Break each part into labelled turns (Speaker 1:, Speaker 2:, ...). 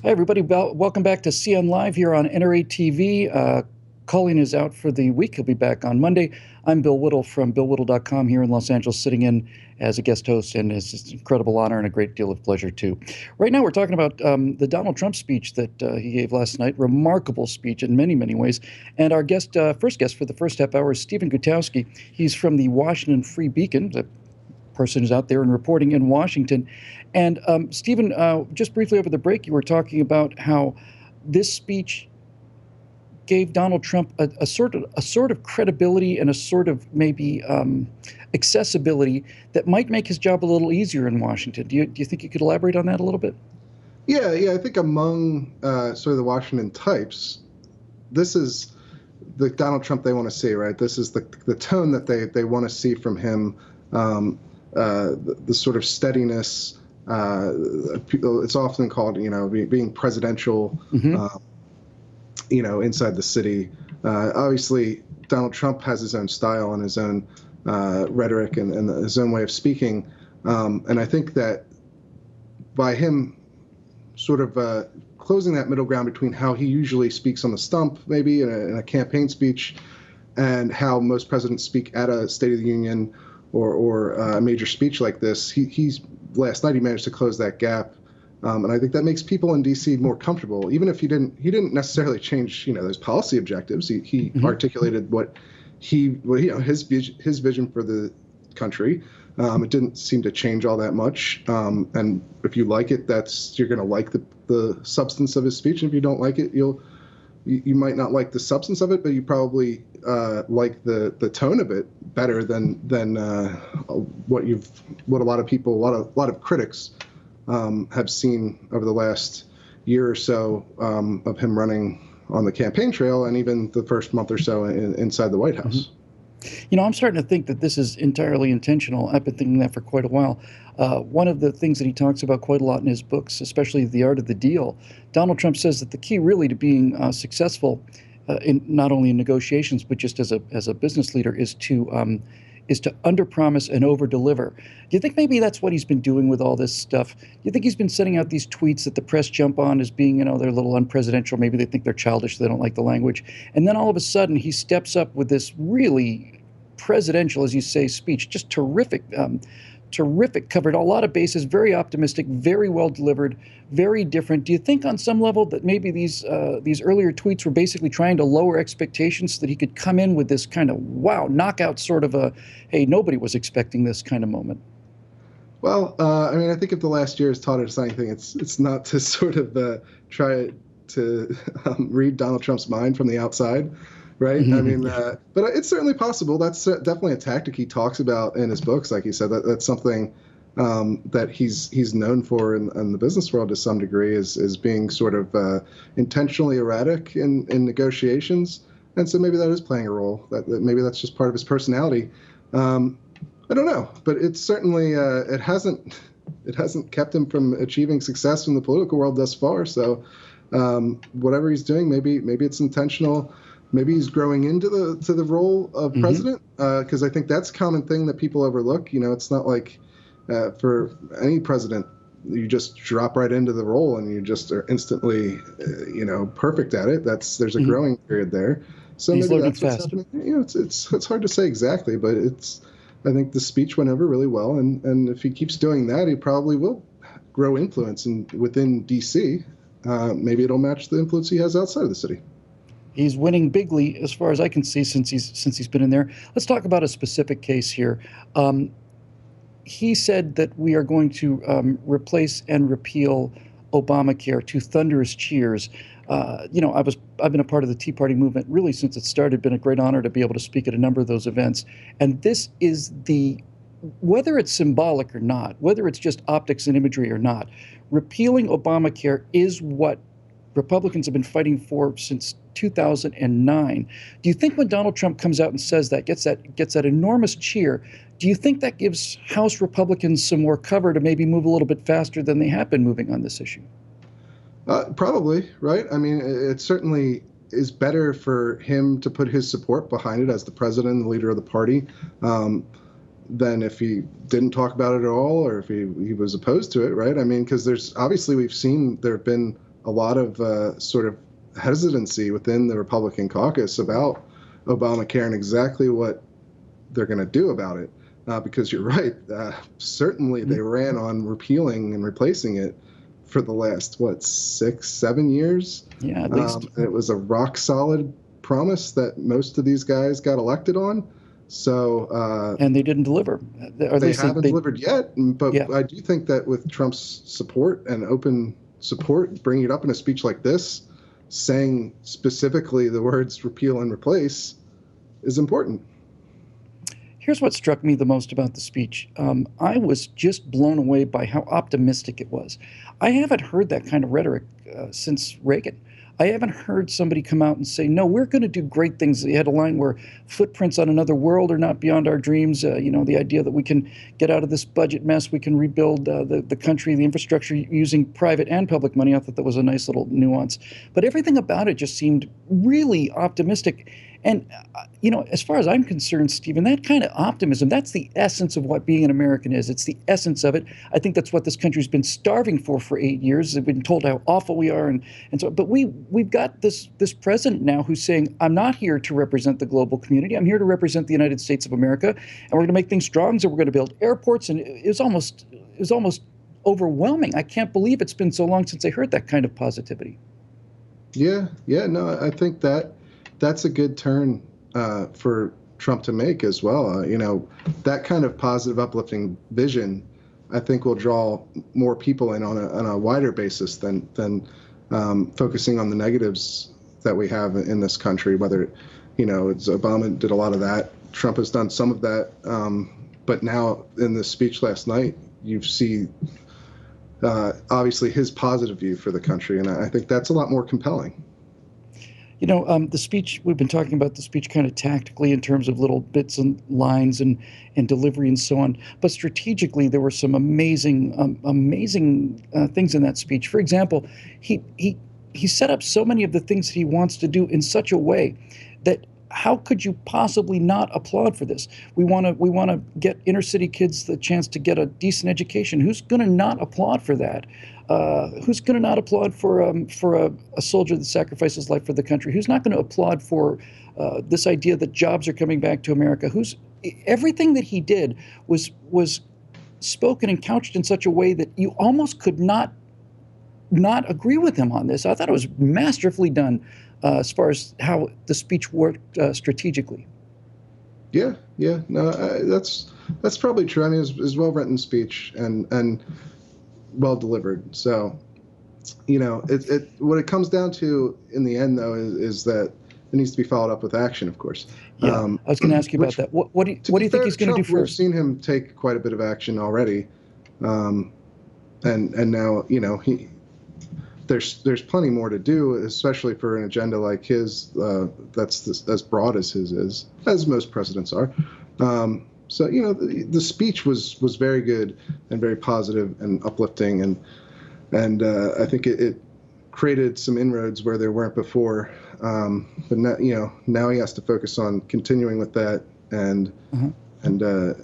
Speaker 1: Hi, everybody. Welcome back to CN Live here on NRA TV. Colleen is out for the week. He'll be back on Monday. I'm Bill Whittle from BillWhittle.com here in Los Angeles, sitting in as a guest host, and it's an incredible honor and a great deal of pleasure, too. Right now, we're talking about the Donald Trump speech that he gave last night. Remarkable speech in many, many ways. And our first guest for the first half hour is Stephen Gutowski. He's from the Washington Free Beacon, the person who's out there and reporting in Washington. And Stephen, just briefly over the break, you were talking about how this speech gave Donald Trump a sort of credibility and a sort of maybe accessibility that might make his job a little easier in Washington. Do you think you could elaborate on that a little bit?
Speaker 2: Yeah. I think among sort of the Washington types, this is the Donald Trump they want to see, right? This is the tone that they want to see from him. The sort of steadiness. It's often called, being presidential.
Speaker 1: Mm-hmm.
Speaker 2: Inside the city. Obviously, Donald Trump has his own style and his own rhetoric and his own way of speaking. And I think that by him sort of closing that middle ground between how he usually speaks on the stump, maybe in a campaign speech, and how most presidents speak at a State of the Union or a major speech like this, last night he managed to close that gap. And I think that makes people in D.C. more comfortable, even if he didn't necessarily change, those policy objectives. He
Speaker 1: Mm-hmm.
Speaker 2: articulated his vision for the country. It didn't seem to change all that much. And if you like it, you're going to like the substance of his speech. And if you don't like it, you might not like the substance of it, but you probably like the tone of it better than what a lot of people, a lot of critics have seen over the last year or so of him running on the campaign trail, and even the first month or so inside the White House.
Speaker 1: Mm-hmm. I'm starting to think that this is entirely intentional. I've been thinking that for quite a while. One of the things that he talks about quite a lot in his books, especially The Art of the Deal, Donald Trump says that the key really to being successful in not only in negotiations, but just as a business leader is to underpromise and overdeliver. Do you think maybe that's what he's been doing with all this stuff? Do you think he's been sending out these tweets that the press jump on as being, they're a little unpresidential, maybe they think they're childish, they don't like the language, and then all of a sudden he steps up with this really presidential, as you say, speech, just terrific, covered a lot of bases, very optimistic, very well delivered, very different. Do you think on some level that maybe these earlier tweets were basically trying to lower expectations so that he could come in with this kind of wow, knockout sort of hey, nobody was expecting this kind of moment?
Speaker 2: Well, I think if the last year has taught us anything, it's not to sort of try to read Donald Trump's mind from the outside. Right.
Speaker 1: Mm-hmm.
Speaker 2: But it's certainly possible. That's definitely a tactic he talks about in his books. Like you said, that's something that he's known for in the business world to some degree is being sort of intentionally erratic in negotiations. And so maybe that is playing a role. That maybe that's just part of his personality. I don't know, but it's certainly it hasn't kept him from achieving success in the political world thus far. So whatever he's doing, maybe it's intentional. Maybe he's growing into the role of president, because I think that's a common thing that people overlook. It's not like for any president, you just drop right into the role and you just are instantly, perfect at it. There's a growing period there. So
Speaker 1: he's
Speaker 2: maybe
Speaker 1: learning
Speaker 2: that's what's happening. It's hard to say exactly, but I think the speech went over really well, and if he keeps doing that, he probably will grow influence within D.C. Maybe it'll match the influence he has outside of the city.
Speaker 1: He's winning bigly, as far as I can see, since he's been in there. Let's talk about a specific case here. He said that we are going to replace and repeal Obamacare to thunderous cheers. I've been a part of the Tea Party movement really since it started. Been a great honor to be able to speak at a number of those events. And this is whether it's symbolic or not, whether it's just optics and imagery or not, repealing Obamacare is what Republicans have been fighting for since 2009. Do you think when Donald Trump comes out and says that, gets that enormous cheer, do you think that gives House Republicans some more cover to maybe move a little bit faster than they have been moving on this issue?
Speaker 2: Probably, right? It certainly is better for him to put his support behind it as the president and the leader of the party than if he didn't talk about it at all or if he was opposed to it, right? Because there's obviously we've seen there have been a lot of sort of hesitancy within the Republican caucus about Obamacare and exactly what they're going to do about it. Because you're right, certainly they ran on repealing and replacing it for the last, what, 6, 7 years?
Speaker 1: Yeah, at least.
Speaker 2: It was a rock solid promise that most of these guys got elected on. So,
Speaker 1: And they didn't deliver. Or at
Speaker 2: they
Speaker 1: least
Speaker 2: haven't delivered yet, but
Speaker 1: yeah.
Speaker 2: I do think that with Trump's support and open support, bringing it up in a speech like this, saying specifically the words repeal and replace is important.
Speaker 1: Here's what struck me the most about the speech. I was just blown away by how optimistic it was. I haven't heard that kind of rhetoric since Reagan. I haven't heard somebody come out and say, no, we're going to do great things. He had a line where footprints on another world are not beyond our dreams. The idea that we can get out of this budget mess, we can rebuild the country, the infrastructure using private and public money. I thought that was a nice little nuance. But everything about it just seemed really optimistic. And, as far as I'm concerned, Stephen, that kind of optimism, that's the essence of what being an American is. It's the essence of it. I think that's what this country's been starving for 8 years. They've been told how awful we are. And so, but we've got this president now who's saying, I'm not here to represent the global community. I'm here to represent the United States of America. And we're going to make things strong. So we're going to build airports. And it was almost overwhelming. I can't believe it's been so long since I heard that kind of positivity.
Speaker 2: Yeah. No, I think that's a good turn for Trump to make as well. That kind of positive, uplifting vision, I think, will draw more people in on a wider basis than focusing on the negatives that we have in this country. Whether, it's Obama did a lot of that, Trump has done some of that, but now in the speech last night, you see obviously his positive view for the country, and I think that's a lot more compelling.
Speaker 1: The speech, we've been talking about the speech kind of tactically in terms of little bits and lines and delivery and so on. But strategically, there were some amazing things in that speech. For example, he set up so many of the things that he wants to do in such a way that how could you possibly not applaud for this? We want to get inner city kids the chance to get a decent education. Who's going to not applaud for that? Who's going to not applaud for a soldier that sacrificed his life for the country? Who's not going to applaud for this idea that jobs are coming back to America? Everything that he did was spoken and couched in such a way that you almost could not agree with him on this. I thought it was masterfully done as far as how the speech worked strategically.
Speaker 2: Yeah, no, that's probably true. I mean, it was well-written speech and well delivered. So, what it comes down to in the end, though, is that it needs to be followed up with action, of course.
Speaker 1: Yeah, I was going to ask you about that. What do you think he's going to do first?
Speaker 2: We've seen him take quite a bit of action already, and now there's plenty more to do, especially for an agenda like his that's as broad as his is, as most presidents are. So the speech was very good and very positive and uplifting, and I think it created some inroads where there weren't before. But now he has to focus on continuing with that and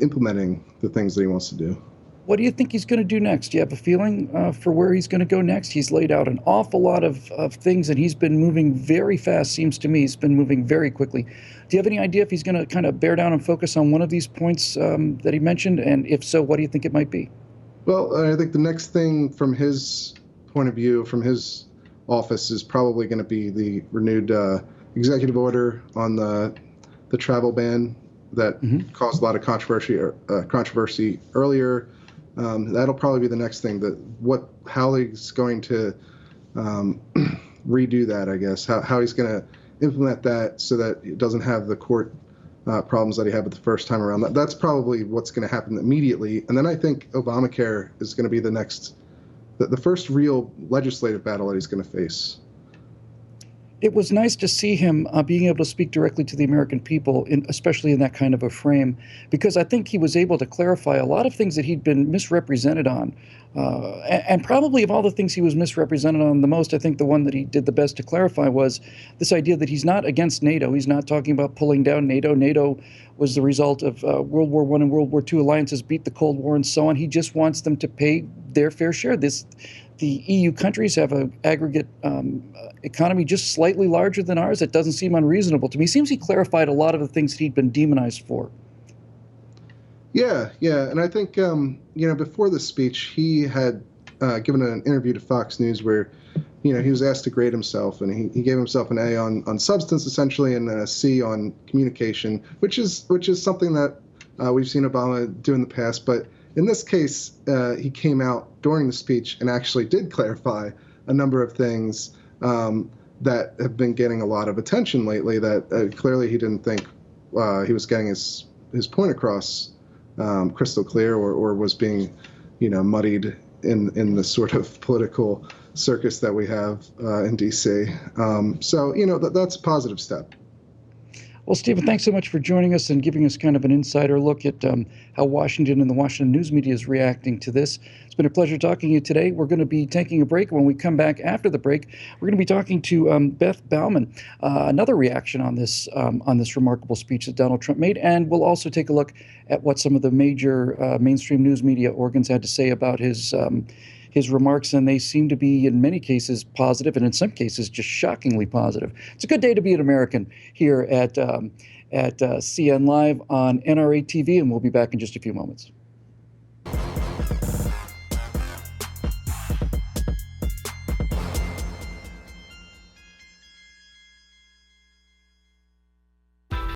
Speaker 2: implementing the things that he wants to do.
Speaker 1: What do you think he's going to do next? Do you have a feeling for where he's going to go next? He's laid out an awful lot of things, and he's been moving very fast, seems to me. He's been moving very quickly. Do you have any idea if he's going to kind of bear down and focus on one of these points that he mentioned? And if so, what do you think it might be?
Speaker 2: Well, I think the next thing from his point of view, from his office, is probably going to be the renewed executive order on the travel ban that caused a lot of controversy earlier. That'll probably be the next thing. How he's going to redo that, I guess. How he's going to implement that so that it doesn't have the court problems that he had with the first time around. That's probably what's going to happen immediately. And then I think Obamacare is going to be the first real legislative battle that he's going to face.
Speaker 1: It was nice to see him being able to speak directly to the American people, especially in that kind of a frame, because I think he was able to clarify a lot of things that he'd been misrepresented on. And probably of all the things he was misrepresented on the most, I think the one that he did the best to clarify was this idea that he's not against NATO. He's not talking about pulling down NATO. NATO was the result of World War I and World War II alliances beat the Cold War and so on. He just wants them to pay their fair share. the EU countries have an aggregate economy just slightly larger than ours. It doesn't seem unreasonable to me. It seems he clarified a lot of the things that he'd been demonized for.
Speaker 2: Yeah, yeah, and I think before the speech, he had given an interview to Fox News where he was asked to grade himself, and he gave himself an A on substance essentially, and a C on communication, which is something that we've seen Obama do in the past. But in this case, he came out during the speech and actually did clarify a number of things that have been getting a lot of attention lately. That clearly he didn't think he was getting his point across crystal clear, or was being, muddied in the sort of political circus that we have in D.C. So that's a positive step.
Speaker 1: Well, Stephen, thanks so much for joining us and giving us kind of an insider look at how Washington and the Washington news media is reacting to this. It's been a pleasure talking to you today. We're going to be taking a break. When we come back after the break, we're going to be talking to Beth Bauman, another reaction on this remarkable speech that Donald Trump made, and we'll also take a look at what some of the major mainstream news media organs had to say about his remarks, and they seem to be, in many cases, positive, and in some cases, just shockingly positive. It's a good day to be an American here at CN Live on NRA TV, and we'll be back in just a few moments.